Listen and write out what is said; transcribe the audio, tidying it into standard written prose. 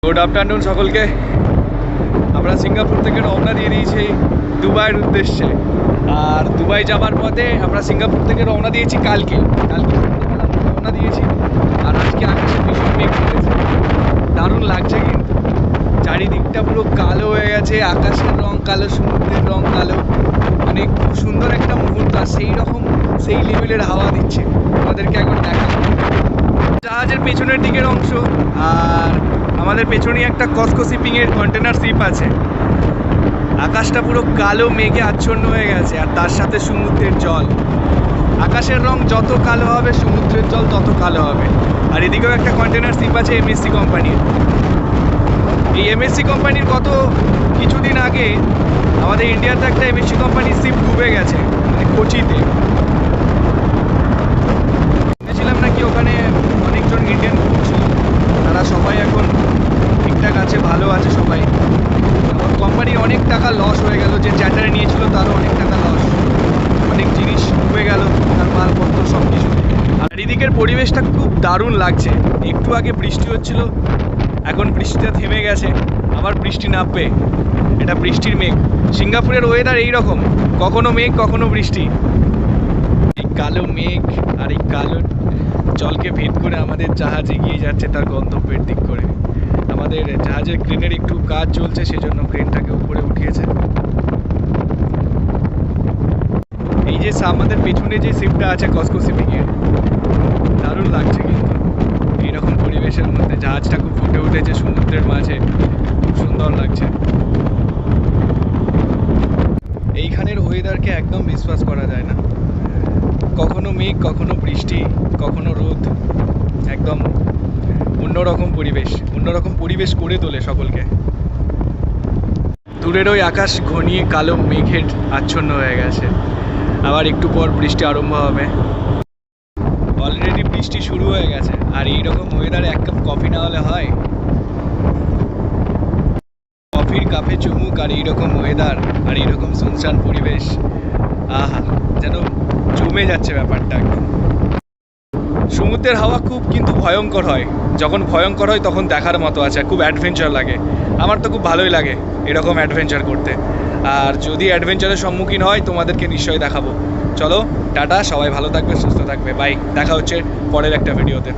Good afternoon সকলকে। আমরা Singapore থেকে রওনা দিয়ে দিয়েছি দুবাইয়ের উদ্দেশ্যে। আর দুবাই যাবার পথে আমরা সিঙ্গাপুর থেকে রওনা দিয়েছি কালকে সন্ধ্যেবেলা আমরা রওনা দিয়েছি। আর আজকে আকাশে ভীষণ মেঘ করেছে, দারুণ লাগছে কিন্তু। চারিদিকটা পুরো কালো হয়ে গেছে, আকাশের রং কালো, সমুদ্রের রং কালো, মানে খুব সুন্দর একটা মুহূর্ত। আর সেই লেভেলের হাওয়া দিচ্ছে। আমাদেরকে এখন দেখাবো জাহাজের পেছনের দিকের অংশ। আর আমাদের পেছনেই একটা কসকো শিপিংয়ের কন্টেনার শিপ আছে। আকাশটা পুরো কালো মেঘে আচ্ছন্ন হয়ে গেছে, আর তার সাথে সমুদ্রের জল। আকাশের রং যত কালো হবে সমুদ্রের জল তত কালো হবে। আর এদিকেও একটা কন্টেনার শিপ আছে এমএসসি কোম্পানির। এই এমএসসি কোম্পানির গত কিছুদিন আগে আমাদের ইন্ডিয়াতে একটা এমএসসি কোম্পানির শিপ ডুবে গেছে, মানে কোচিতে। শুনেছিলাম নাকি ওখানে অনেকজন ইন্ডিয়ান ক্রু ছিল, তারা সবাই এখন ঠিকঠাক আছে, ভালো আছে সবাই। কোম্পানির অনেক টাকা লস হয়ে গেল, যে চ্যাটারে নিয়েছিল তারও অনেক টাকা লস, অনেক জিনিস ডুবে গেল, তার মালপত্র সব কিছু। আর এদিকের পরিবেশটা খুব দারুণ লাগছে। একটু আগে বৃষ্টি হচ্ছিল, এখন বৃষ্টিটা থেমে গেছে, আবার বৃষ্টি নামবে। এটা বৃষ্টির মেঘ। সিঙ্গাপুরের ওয়েদার এইরকম, কখনো মেঘ কখনো বৃষ্টি। এই কালো মেঘ আর এই কালো জলকে ভেদ করে আমাদের জাহাজ এগিয়ে যাচ্ছে তার গন্তব্যের দিক করে। আমাদের জাহাজের ক্রেনের একটু কাজ চলছে, সেজন্য ক্রেনটাকে উপরে উঠিয়েছে। এই যে আমাদের পেছনে যে শিপটা আছে কসকো শিপিংয়ের, দারুণ লাগছে কিন্তু। এইরকম পরিবেশের মধ্যে জাহাজটা খুব ফুটে উঠেছে সমুদ্রের মাঝে, খুব সুন্দর লাগছে। এইখানের ওয়েদারকে একদম বিশ্বাস করা যায় না, কখনো মেঘ কখনো বৃষ্টি কখনো রোদ। একদম অন্যরকম পরিবেশ করে তোলে সকলকে। দূরের ওই আকাশ ঘনিয়ে কালো মেঘের আচ্ছন্ন হয়ে গেছে, আবার একটু পর বৃষ্টি আরম্ভ হবে। অলরেডি বৃষ্টি শুরু হয়ে গেছে। আর এইরকম ওয়েদারে এক কাপ কফি না হলে হয়? কফির কাপে চুমুক, আর এইরকম ওয়েদার, আর এইরকম সুনসান পরিবেশ, আহা, যেন জমে যাচ্ছে ব্যাপারটা একদম। সমুদ্রের হাওয়া খুব কিন্তু ভয়ঙ্কর হয়। যখন ভয়ঙ্কর হয় তখন দেখার মতো আছে, খুব অ্যাডভেঞ্চার লাগে। আমার তো খুব ভালোই লাগে এরকম অ্যাডভেঞ্চার করতে। আর যদি অ্যাডভেঞ্চারের সম্মুখীন হয় তোমাদেরকে নিশ্চয়ই দেখাবো। চলো টাটা, সবাই ভালো থাকবে, সুস্থ থাকবে, বাই। দেখা হচ্ছে পরের একটা ভিডিওতে।